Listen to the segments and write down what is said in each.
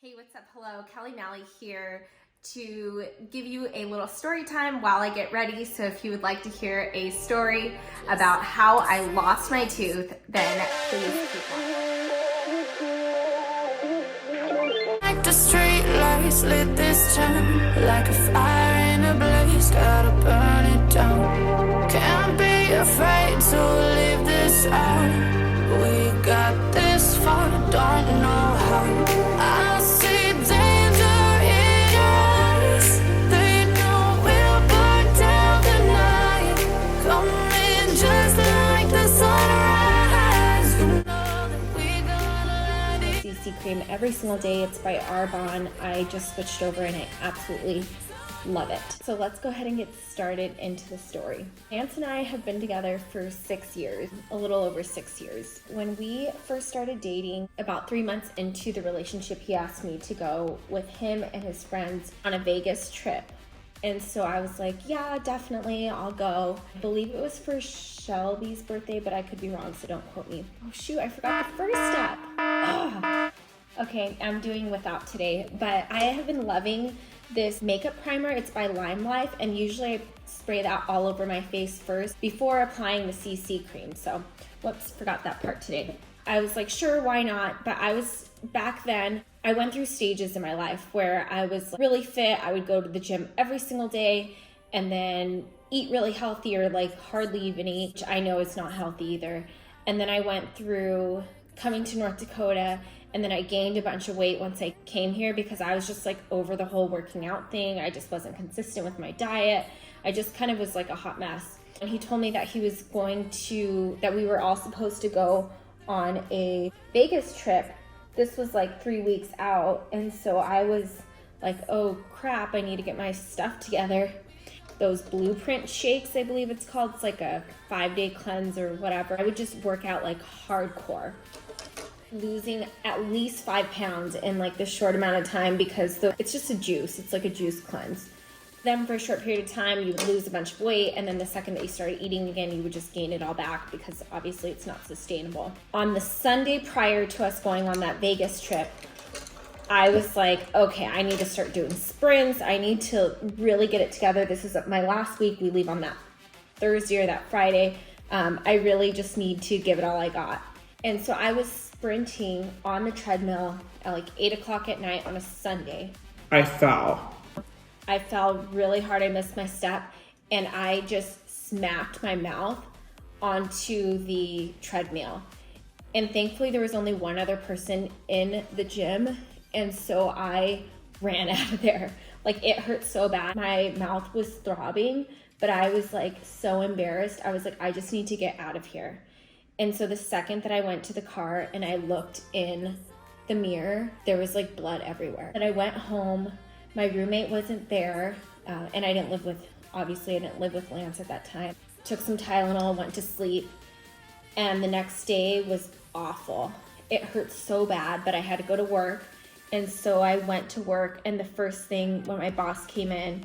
Hey, what's up? Hello, Mely here to give you a little story time while I get ready. So if you would like to hear a story about how I lost my tooth, then please keep watching. Like the street lights lit this town, like a fire in a blaze, gotta burn it down. Can't be afraid to leave this out. We got this far, don't know how. I see danger in us. They know we'll burn down the night. Coming just like the sunrise. You know that we gonna let it. CC cream every single day. It's by Arbonne. I just switched over and I absolutely love it. So let's go ahead and get started into the story. Lance and I have been together for 6 years, a little over 6 years. When we first started dating, about 3 months into the relationship, he asked me to go with him and his friends on a Vegas trip. And so I was like, yeah, definitely, I'll go. I believe it was for Shelby's birthday, but I could be wrong, so don't quote me. Oh shoot, I forgot the first step. Ugh. Okay, I'm doing without today, but I have been loving this makeup primer. It's by Lime Life, and usually I spray that all over my face first before applying the CC cream. So, whoops, forgot that part today. I was like, sure, why not? But back then, I went through stages in my life where I was really fit. I would go to the gym every single day and then eat really healthy or like hardly even eat, which I know is not healthy either. And then I went through coming to North Dakota, and then I gained a bunch of weight once I came here because I was just like over the whole working out thing. I just wasn't consistent with my diet. I just kind of was like a hot mess. And he told me that that we were all supposed to go on a Vegas trip. This was like 3 weeks out. And so I was like, oh crap, I need to get my stuff together. Those blueprint shakes, I believe it's called. It's like a 5-day cleanse or whatever. I would just work out like hardcore, losing at least 5 pounds in like this short amount of time because it's just a juice. It's like a juice cleanse. Then for a short period of time, you would lose a bunch of weight, and then the second that you started eating again, you would just gain it all back because obviously it's not sustainable. On the Sunday prior to us going on that Vegas trip, I was like, okay, I need to start doing sprints. I need to really get it together. This is my last week. We leave on that Thursday or that Friday. I really just need to give it all I got. And so I was sprinting on the treadmill at like 8 o'clock at night on a Sunday. I fell really hard. I missed my step and I just smacked my mouth onto the treadmill. And thankfully there was only one other person in the gym. And so I ran out of there. Like it hurt so bad. My mouth was throbbing, but I was like so embarrassed. I was like, I just need to get out of here. And so the second that I went to the car and I looked in the mirror, there was like blood everywhere. And I went home, my roommate wasn't there, and I didn't live with Lance at that time. Took some Tylenol, went to sleep, and the next day was awful. It hurt so bad, but I had to go to work. And so I went to work, and the first thing when my boss came in,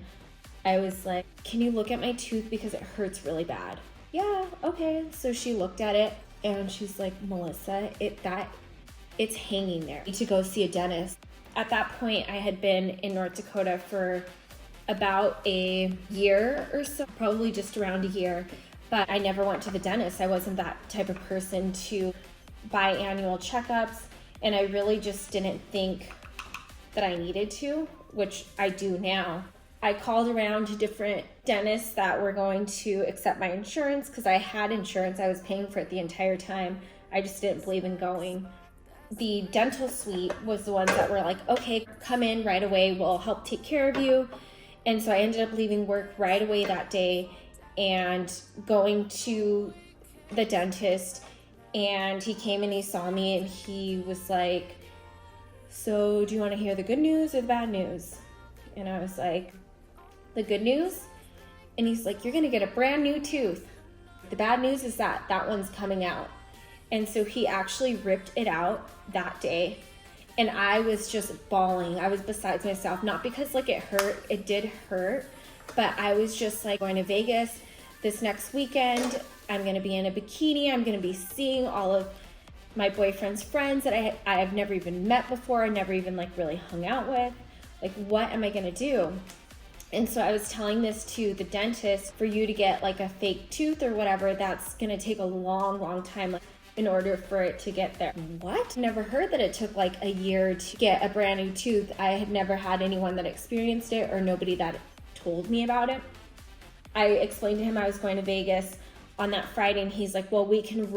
I was like, can you look at my tooth because it hurts really bad? Yeah, okay. So she looked at it and she's like, Melissa, it's hanging there. You need to go see a dentist. At that point, I had been in North Dakota for about a year or so, probably just around a year, but I never went to the dentist. I wasn't that type of person to buy annual checkups, and I really just didn't think that I needed to, which I do now. I called around to different dentists that were going to accept my insurance because I had insurance. I was paying for it the entire time. I just didn't believe in going. The dental suite was the ones that were like, okay, come in right away. We'll help take care of you. And so I ended up leaving work right away that day and going to the dentist. And he came and he saw me and he was like, so do you want to hear the good news or the bad news? And I was like, the good news? And he's like, you're gonna get a brand new tooth. The bad news is that one's coming out. And so he actually ripped it out that day. And I was just bawling. I was besides myself, not because like it hurt, it did hurt, but I was just like, going to Vegas this next weekend. I'm gonna be in a bikini. I'm gonna be seeing all of my boyfriend's friends that I have never even met before, never even like really hung out with. Like, what am I gonna do? And so I was telling this to the dentist, for you to get like a fake tooth or whatever, that's gonna take a long time in order for it to get there. What? Never heard that it took like a year to get a brand new tooth. I had never had anyone that experienced it or nobody that told me about it. I explained to him I was going to Vegas on that Friday, and he's like, well, we can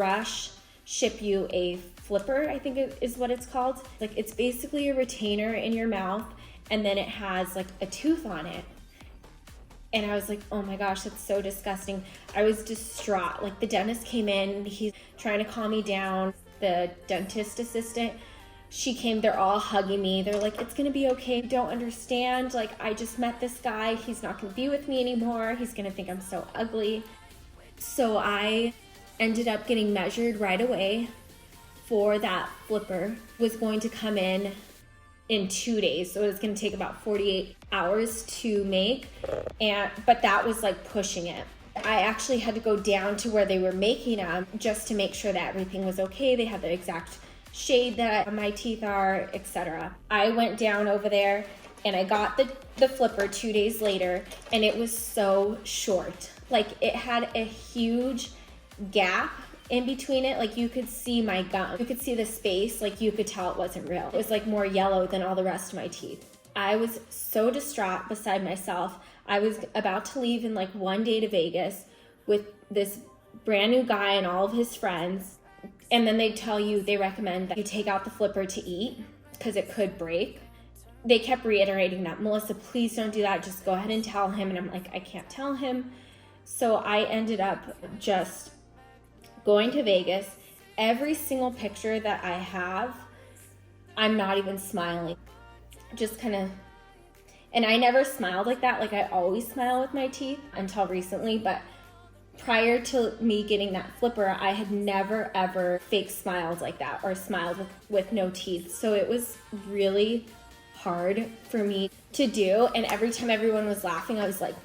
ship you a flipper, I think is what it's called. Like, it's basically a retainer in your mouth, and then it has like a tooth on it. And I was like, oh my gosh, that's so disgusting. I was distraught. Like, the dentist came in, he's trying to calm me down. The dentist assistant, she came, they're all hugging me. They're like, it's gonna be okay. You don't understand. Like, I just met this guy. He's not gonna be with me anymore. He's gonna think I'm so ugly. So I ended up getting measured right away for that flipper. Was going to come in 2 days, so it was going to take about 48 hours to make, but that was like pushing it. I actually had to go down to where they were making them just to make sure that everything was okay. They had the exact shade that my teeth are, etc. I went down over there and I got the flipper 2 days later, and it was so short. Like, it had a huge gap in between it. Like, you could see my gum, you could see the space, like you could tell it wasn't real. It was like more yellow than all the rest of my teeth. I was so distraught, beside myself. I was about to leave in like 1 day to Vegas with this brand new guy and all of his friends, and then they recommend that you take out the flipper to eat because it could break. They kept reiterating that, Melissa, please don't do that, just go ahead and tell him. And I'm like, I can't tell him. So I ended up just going to Vegas. Every single picture that I have, I'm not even smiling. Just kind of, and I never smiled like that. Like, I always smile with my teeth until recently, but prior to me getting that flipper, I had never ever fake smiled like that or smiled with no teeth. So it was really hard for me to do. And every time everyone was laughing, I was like,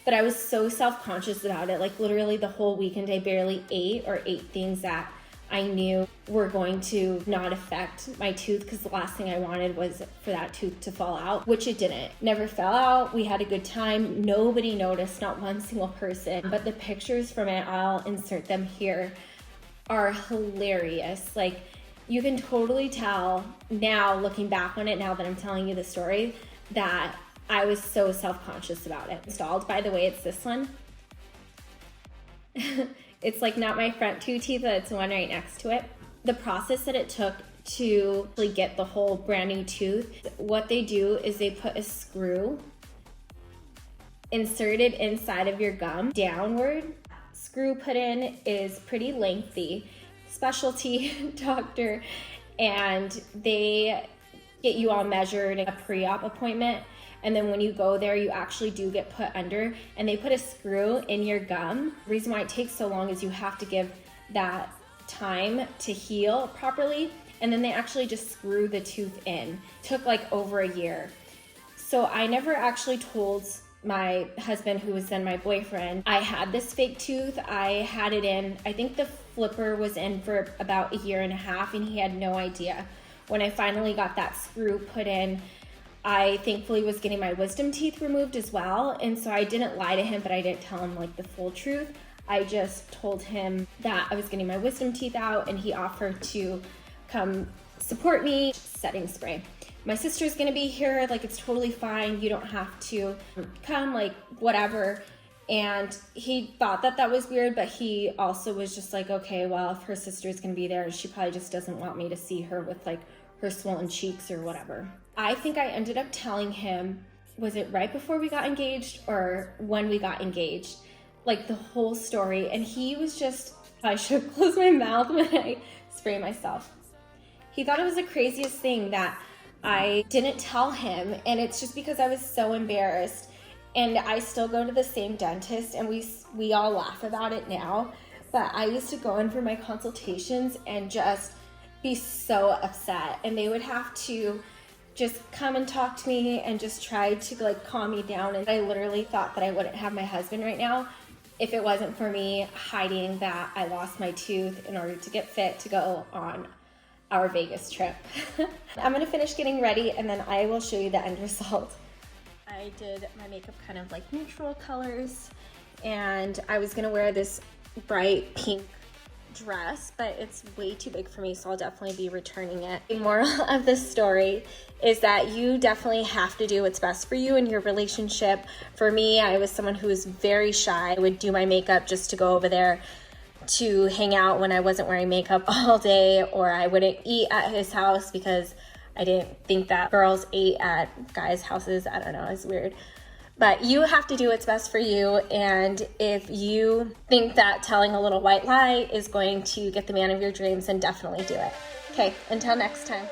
but I was so self-conscious about it. Like, literally the whole weekend, I barely ate things that I knew were going to not affect my tooth, because the last thing I wanted was for that tooth to fall out, which it didn't. Never fell out. We had a good time. Nobody noticed, not one single person. But the pictures from it, I'll insert them here, are hilarious. Like, you can totally tell now, looking back on it, now that I'm telling you the story, that I was so self-conscious about it. Installed, by the way, it's this one. It's like not my front two teeth, but it's the one right next to it. The process that it took to really get the whole brand new tooth, what they do is they put a screw inserted inside of your gum downward. Screw put in is pretty lengthy. Specialty doctor, and they get you all measured, a pre-op appointment. And then when you go there, you actually do get put under, and they put a screw in your gum. The reason why it takes so long is you have to give that time to heal properly, and then they actually just screw the tooth in. It took like over a year. So I never actually told my husband, who was then my boyfriend, I had this fake tooth. I had it in, I think the flipper was in for about a year and a half, and he had no idea. When I finally got that screw put in, I thankfully was getting my wisdom teeth removed as well. And so I didn't lie to him, but I didn't tell him like the full truth. I just told him that I was getting my wisdom teeth out, and he offered to come support me. Setting spray. My sister's gonna be here, like, it's totally fine. You don't have to come, like, whatever. And he thought that was weird, but he also was just like, okay, well, if her sister's gonna be there, she probably just doesn't want me to see her with like her swollen cheeks or whatever. I think I ended up telling him, was it right before we got engaged or when we got engaged? Like, the whole story. And he was just, I should have closed my mouth when I spray myself. He thought it was the craziest thing that I didn't tell him. And it's just because I was so embarrassed. And I still go to the same dentist, and we all laugh about it now. But I used to go in for my consultations and just be so upset. And they would have to just come and talk to me and just try to like calm me down. And I literally thought that I wouldn't have my husband right now if it wasn't for me hiding that I lost my tooth in order to get fit to go on our Vegas trip. I'm gonna finish getting ready and then I will show you the end result. I did my makeup kind of like neutral colors, and I was gonna wear this bright pink dress, but it's way too big for me, so I'll definitely be returning it. The moral of this story is that you definitely have to do what's best for you in your relationship. For me, I was someone who was very shy. I would do my makeup just to go over there to hang out when I wasn't wearing makeup all day, or I wouldn't eat at his house because I didn't think that girls ate at guys' houses. I don't know, it's weird. But you have to do what's best for you, and if you think that telling a little white lie is going to get the man of your dreams, then definitely do it. Okay, until next time.